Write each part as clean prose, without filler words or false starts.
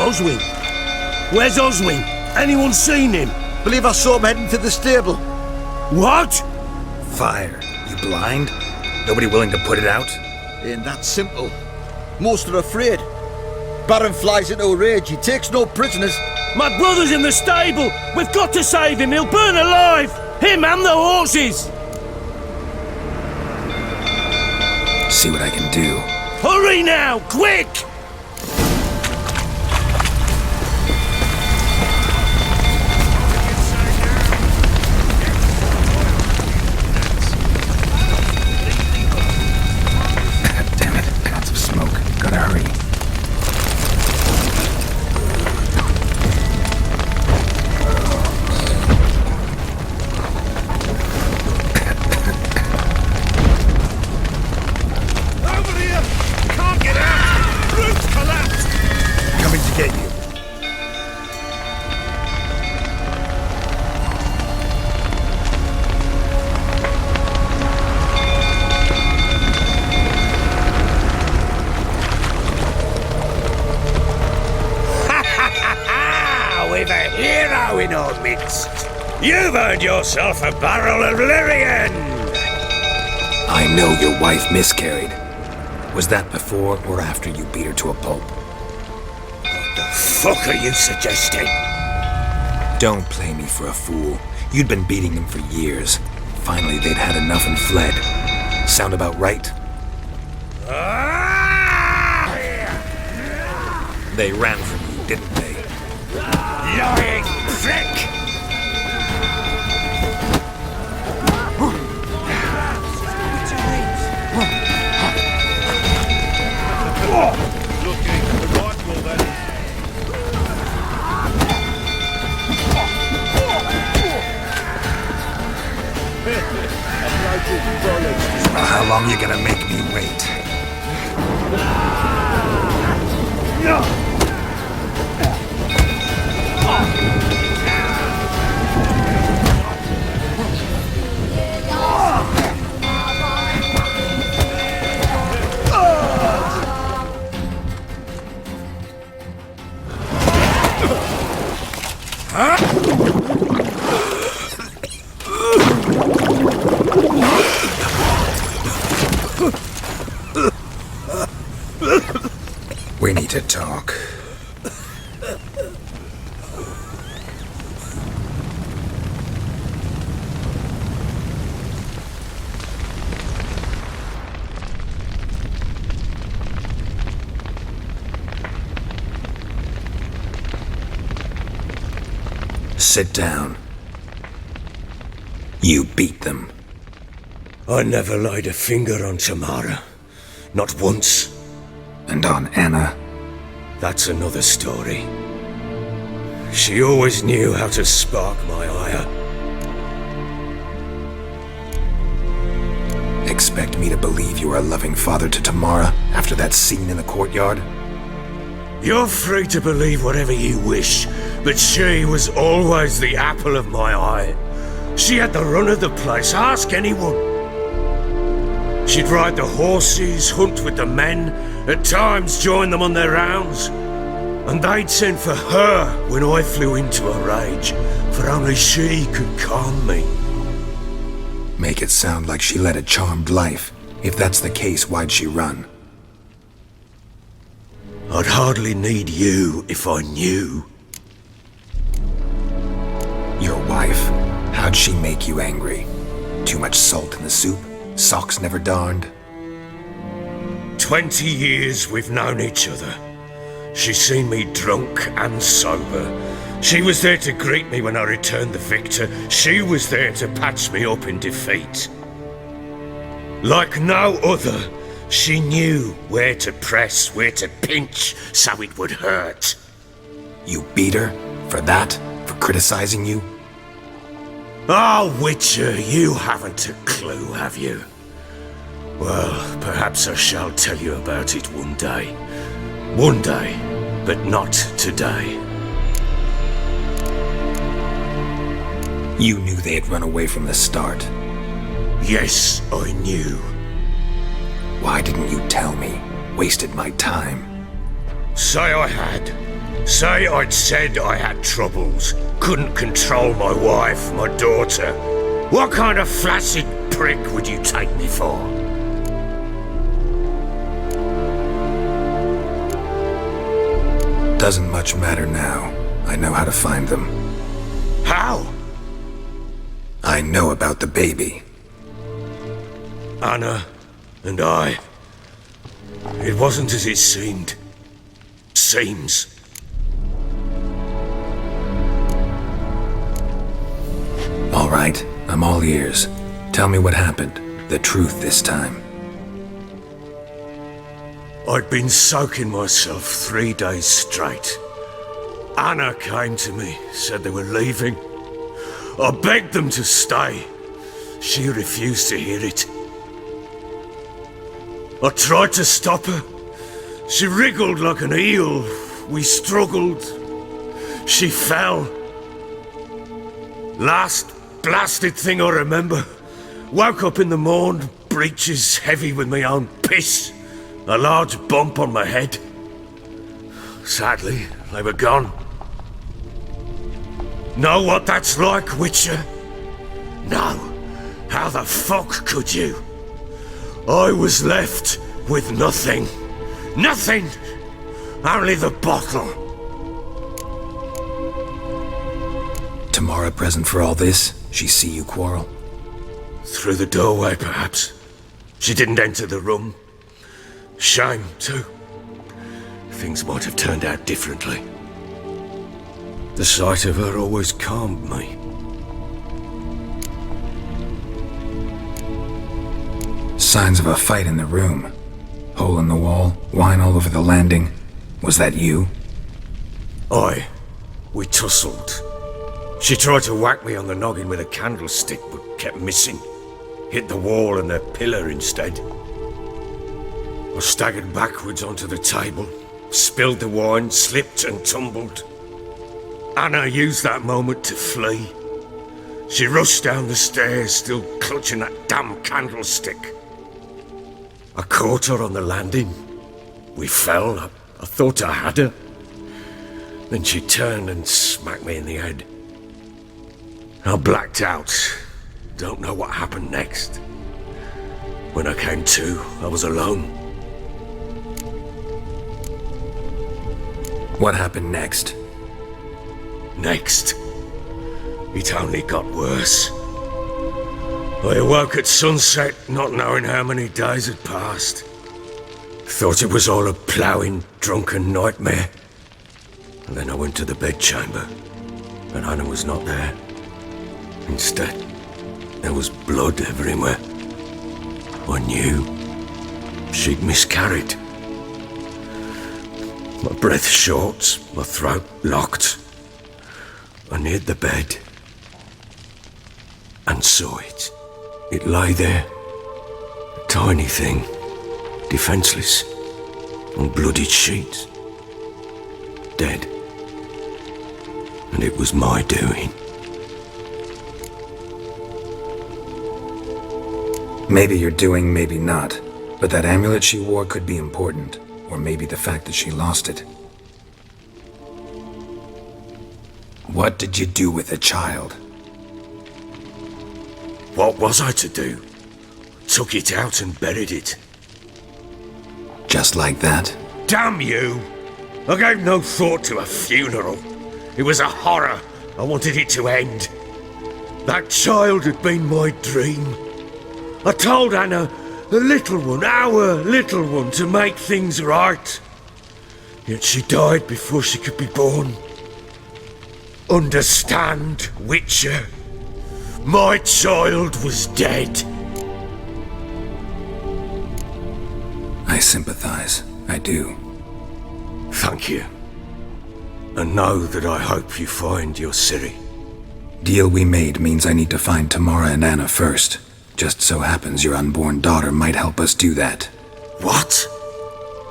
Oswin? Where's Oswin? Anyone seen him? Believe I saw him heading to the stable. What? Fire. You blind? Nobody willing to put it out? Ain't that simple. Most are afraid. Baron flies into a rage. He takes no prisoners. My brother's in the stable! We've got to save him! He'll burn alive! Him and the horses! See what I can do. Hurry now! Quick! Damn it, lots of smoke. Gotta hurry. Get you. We've a hero in our midst. You've earned yourself a barrel of Lyrian. I know your wife miscarried. Was that before or after you beat her to a pulp? Fuck are you suggesting? Don't play me for a fool. You'd been beating them for years. Finally, they'd had enough and fled. Sound about right? They ran from you, didn't they? Lying prick! Well, how long you gonna make me wait? We need to talk. Sit down. You beat them. I never laid a finger on Tamara. Not once. And on Anna. That's another story. She always knew how to spark my ire. Expect me to believe you are a loving father to Tamara after that scene in the courtyard? You're free to believe whatever you wish, but she was always the apple of my eye. She had the run of the place, ask anyone. She'd ride the horses, hunt with the men, at times join them on their rounds. And they'd send for her when I flew into a rage, for only she could calm me. Make it sound like she led a charmed life. If that's the case, why'd she run? I'd hardly need you if I knew. Your wife, how'd she make you angry? Too much salt in the soup? Socks never darned? 20 years we've known each other. She's seen me drunk and sober. She was there to greet me when I returned the victor. She was there to patch me up in defeat. Like no other, she knew where to press, where to pinch, so it would hurt. You beat her? For that? For criticizing you? Oh, Witcher, you haven't a clue, have you? Well, perhaps I shall tell you about it one day. One day, but not today. You knew they had run away from the start. Yes, I knew. Why didn't you tell me? Wasted my time. Say I had. Say I'd said I had troubles, couldn't control my wife, my daughter. What kind of flaccid prick would you take me for? Doesn't much matter now. I know how to find them. How? I know about the baby. Anna and I. It wasn't as it seemed. Seems. All right, I'm all ears. Tell me what happened. The truth this time. I'd been soaking myself 3 days straight. Anna came to me, said they were leaving. I begged them to stay. She refused to hear it. I tried to stop her. She wriggled like an eel. We struggled. She fell. Last blasted thing I remember. Woke up in the morn, breeches heavy with my own piss. A large bump on my head. Sadly, they were gone. Know what that's like, Witcher? No. How the fuck could you? I was left with nothing. Nothing! Only the bottle. Tamara present for all this? She see you quarrel? Through the doorway, perhaps. She didn't enter the room. Shame, too. Things might have turned out differently. The sight of her always calmed me. Signs of a fight in the room. Hole in the wall, wine all over the landing. Was that you? Aye. We tussled. She tried to whack me on the noggin with a candlestick, but kept missing. Hit the wall and the pillar instead. I staggered backwards onto the table, spilled the wine, slipped and tumbled. Anna used that moment to flee. She rushed down the stairs, still clutching that damn candlestick. I caught her on the landing. We fell. I thought I had her. Then she turned and smacked me in the head. I blacked out. Don't know what happened next. When I came to, I was alone. What happened next? Next, it only got worse. I awoke at sunset, not knowing how many days had passed. Thought it was all a ploughing, drunken nightmare. And then I went to the bedchamber, but Anna was not there. Instead, there was blood everywhere. I knew she'd miscarried. My breath short, my throat locked. I neared the bed and saw it. It lay there, a tiny thing, defenseless, on bloodied sheets, dead. And it was my doing. Maybe you're doing, maybe not. But that amulet she wore could be important. Or maybe the fact that she lost it. What did you do with the child? What was I to do? Took it out and buried it. Just like that? Damn you! I gave no thought to a funeral. It was a horror. I wanted it to end. That child had been my dream. I told Anna, the little one, our little one, to make things right. Yet she died before she could be born. Understand, Witcher? My child was dead. I sympathize. I do. Thank you. And know that I hope you find your Ciri. Deal we made means I need to find Tamara and Anna first. Just so happens your unborn daughter might help us do that. What?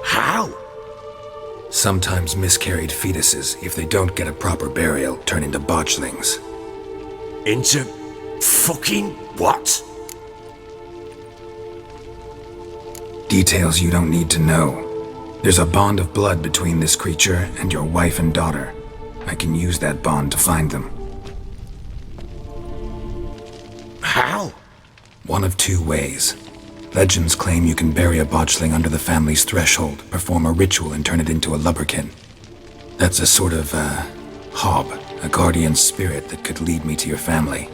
How? Sometimes miscarried fetuses, if they don't get a proper burial, turn into botchlings. Into fucking what? Details you don't need to know. There's a bond of blood between this creature and your wife and daughter. I can use that bond to find them. How? One of two ways. Legends claim you can bury a botchling under the family's threshold, perform a ritual, and turn it into a lubberkin. That's a sort of, hob, a guardian spirit that could lead me to your family.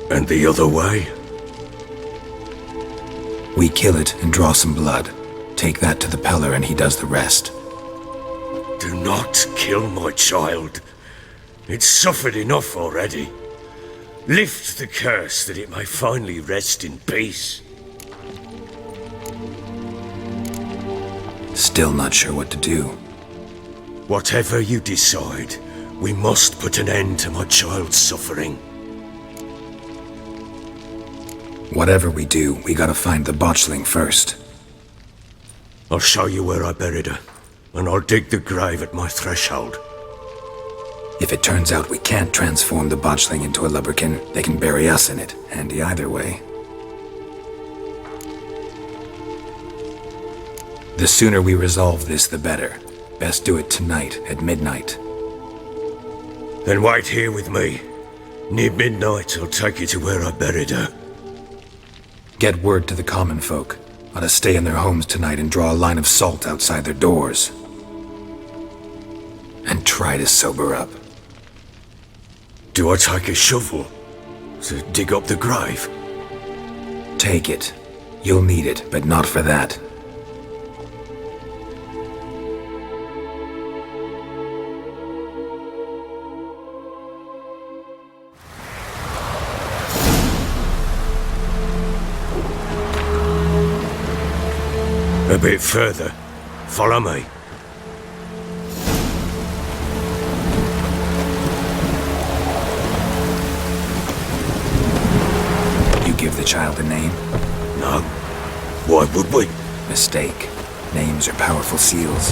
And the other way? We kill it and draw some blood. Take that to the Peller and he does the rest. Do not kill my child. It's suffered enough already. Lift the curse that it may finally rest in peace. Still not sure what to do. Whatever you decide, we must put an end to my child's suffering. Whatever we do, we gotta find the botchling first. I'll show you where I buried her, and I'll dig the grave at my threshold. If it turns out we can't transform the botchling into a lubberkin, they can bury us in it. Handy either way. The sooner we resolve this, the better. Best do it tonight, at midnight. Then wait here with me. Near midnight, I'll take you to where I buried her. Get word to the common folk. Ought to stay in their homes tonight and draw a line of salt outside their doors. And try to sober up. Do I take a shovel to dig up the grave? Take it. You'll need it, but not for that. A bit further. Follow me. You give the child a name? No. Why would we? Mistake. Names are powerful seals.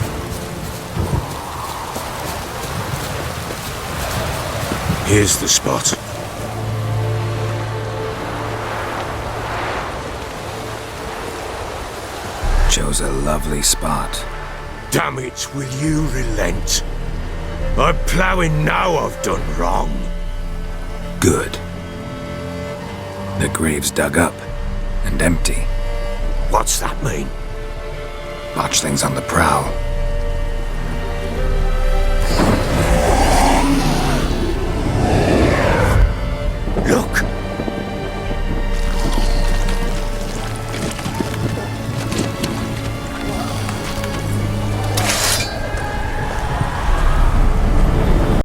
Here's the spot. Chose a lovely spot. Damn it, will you relent? I'm ploughing now I've done wrong. Good. The grave's dug up and empty. What's that mean? Botchling's on the prowl. Look!